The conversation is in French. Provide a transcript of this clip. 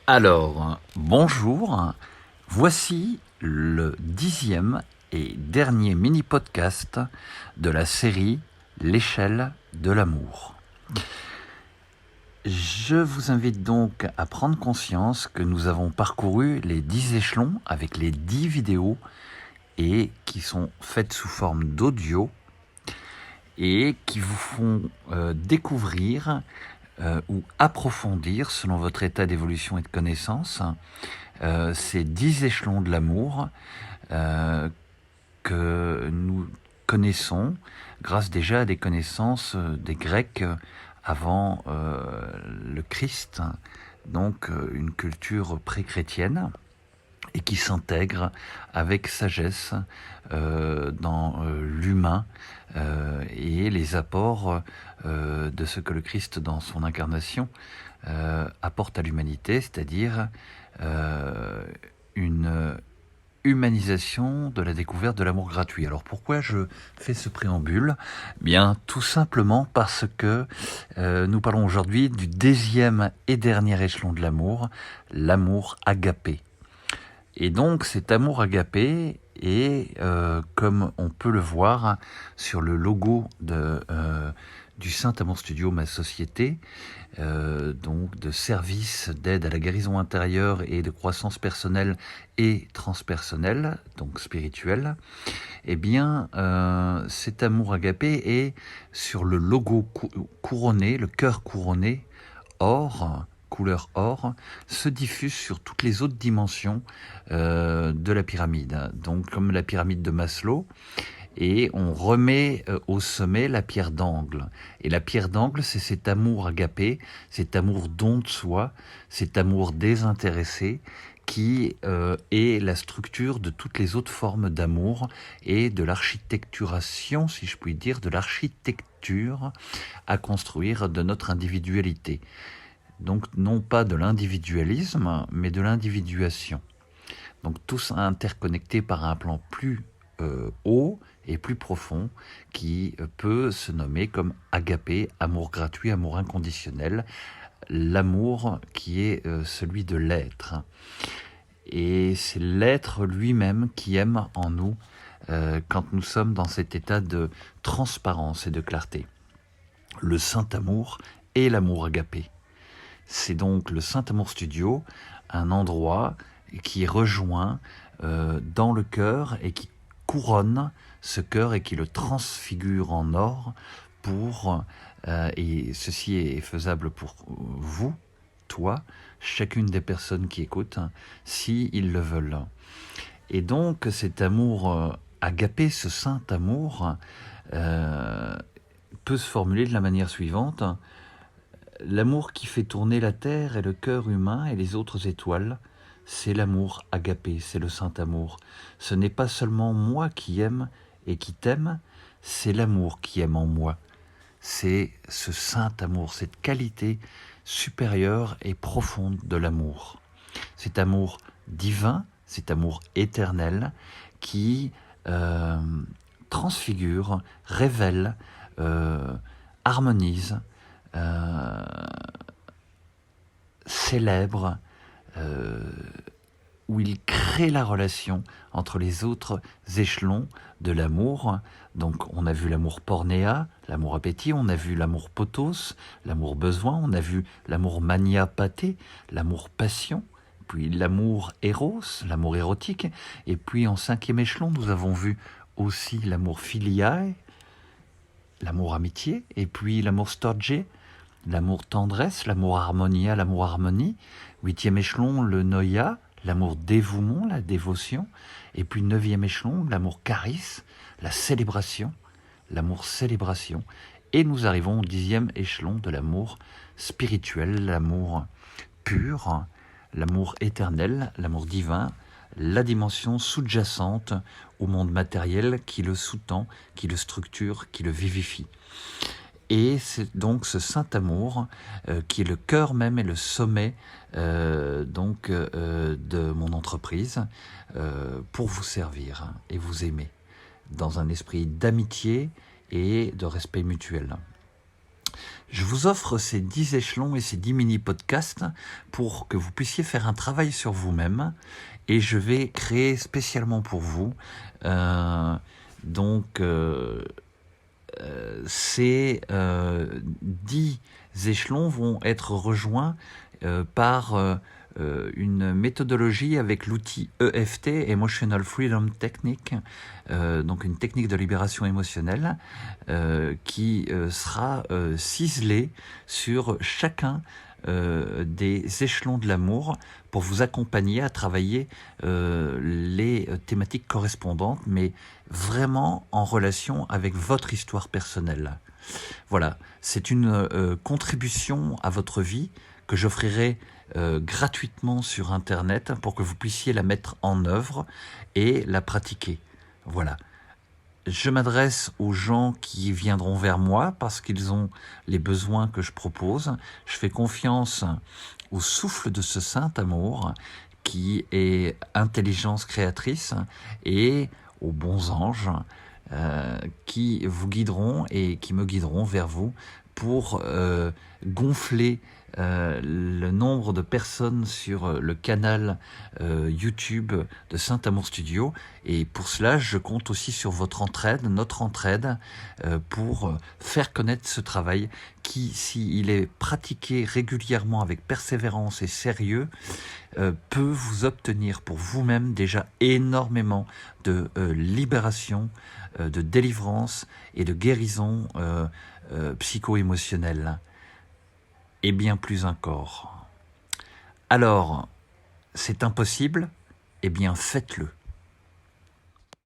Alors, bonjour, voici le 10e et dernier mini-podcast de la série L'échelle de l'amour. Je vous invite donc à prendre conscience que nous avons parcouru les 10 échelons avec les 10 vidéos et qui sont faites sous forme d'audio et qui vous font découvrir ou approfondir, selon votre état d'évolution et de connaissance, ces 10 échelons de l'amour que nous connaissons grâce déjà à des connaissances des Grecs avant le Christ, donc une culture pré-chrétienne, et qui s'intègre avec sagesse dans l'humain et les apports de ce que le Christ, dans son incarnation, apporte à l'humanité, c'est-à-dire une humanisation de la découverte de l'amour gratuit. Alors pourquoi je fais ce préambule ? Bien, tout simplement parce que nous parlons aujourd'hui du 10e et dernier échelon de l'amour agapé. Et donc cet amour agapé est, comme on peut le voir sur le logo du Saint Amour Studio, ma société, donc de service d'aide à la guérison intérieure et de croissance personnelle et transpersonnelle, donc spirituelle, eh bien cet amour agapé est sur le logo couronné, le cœur couronné, or, couleur or, se diffuse sur toutes les autres dimensions de la pyramide. Donc comme la pyramide de Maslow, et on remet au sommet la pierre d'angle. Et la pierre d'angle, c'est cet amour agapé, cet amour don de soi, cet amour désintéressé qui est la structure de toutes les autres formes d'amour et de l'architecturation, si je puis dire, de l'architecture à construire de notre individualité. Donc non pas de l'individualisme, mais de l'individuation. Donc tous interconnectés par un plan plus haut et plus profond qui peut se nommer comme agapé, amour gratuit, amour inconditionnel, l'amour qui est celui de l'être. Et c'est l'être lui-même qui aime en nous quand nous sommes dans cet état de transparence et de clarté. Le Saint-Amour et l'amour agapé. C'est donc le Saint-Amour Studio, un endroit qui rejoint dans le cœur et qui couronne ce cœur et qui le transfigure en or pour, et ceci est faisable pour vous, toi, chacune des personnes qui écoutent, si ils le veulent. Et donc cet amour agapé, ce saint amour, peut se formuler de la manière suivante. L'amour qui fait tourner la terre et le cœur humain et les autres étoiles, c'est l'amour agapé, c'est le Saint-Amour. Ce n'est pas seulement moi qui aime et qui t'aime, c'est l'amour qui aime en moi. C'est ce Saint-Amour, cette qualité supérieure et profonde de l'amour. Cet amour divin, cet amour éternel qui transfigure, révèle, harmonise, célèbre, où il crée la relation entre les autres échelons de l'amour. Donc on a vu l'amour pornéa, l'amour appétit, on a vu l'amour potos, l'amour besoin, on a vu l'amour mania pathé, l'amour passion, puis l'amour éros, l'amour érotique, et puis en 5e échelon nous avons vu aussi l'amour filiae, l'amour amitié, et puis l'amour storge, l'amour tendresse, l'amour harmonia, l'amour harmonie. 8e échelon, le noia, l'amour dévouement, la dévotion. Et puis 9e échelon, l'amour charis, la célébration, l'amour célébration. Et nous arrivons au 10e échelon de l'amour spirituel, l'amour pur, l'amour éternel, l'amour divin, la dimension sous-jacente au monde matériel qui le sous-tend, qui le structure, qui le vivifie. Et c'est donc ce Saint-Amour qui est le cœur même et le sommet de mon entreprise pour vous servir et vous aimer dans un esprit d'amitié et de respect mutuel. Je vous offre ces 10 échelons et ces 10 mini-podcasts pour que vous puissiez faire un travail sur vous-même, et je vais créer spécialement pour vous ces 10 échelons vont être rejoints par une méthodologie avec l'outil EFT, Emotional Freedom Technique, donc une technique de libération émotionnelle qui sera ciselée sur chacun des échelons de l'amour pour vous accompagner à travailler les thématiques correspondantes, mais vraiment en relation avec votre histoire personnelle. Voilà, c'est une contribution à votre vie que j'offrirai gratuitement sur Internet pour que vous puissiez la mettre en œuvre et la pratiquer. Voilà. Je m'adresse aux gens qui viendront vers moi parce qu'ils ont les besoins que je propose. Je fais confiance au souffle de ce saint amour qui est intelligence créatrice et aux bons anges qui vous guideront et qui me guideront vers vous pour gonfler le nombre de personnes sur le canal YouTube de Saint Amour Studio. Et pour cela, je compte aussi sur votre entraide, notre entraide, pour faire connaître ce travail qui, s'il est pratiqué régulièrement avec persévérance et sérieux, peut vous obtenir pour vous-même déjà énormément de libération, de délivrance et de guérison psycho-émotionnelle. Et bien plus encore. Alors, c'est impossible? Eh bien, faites-le.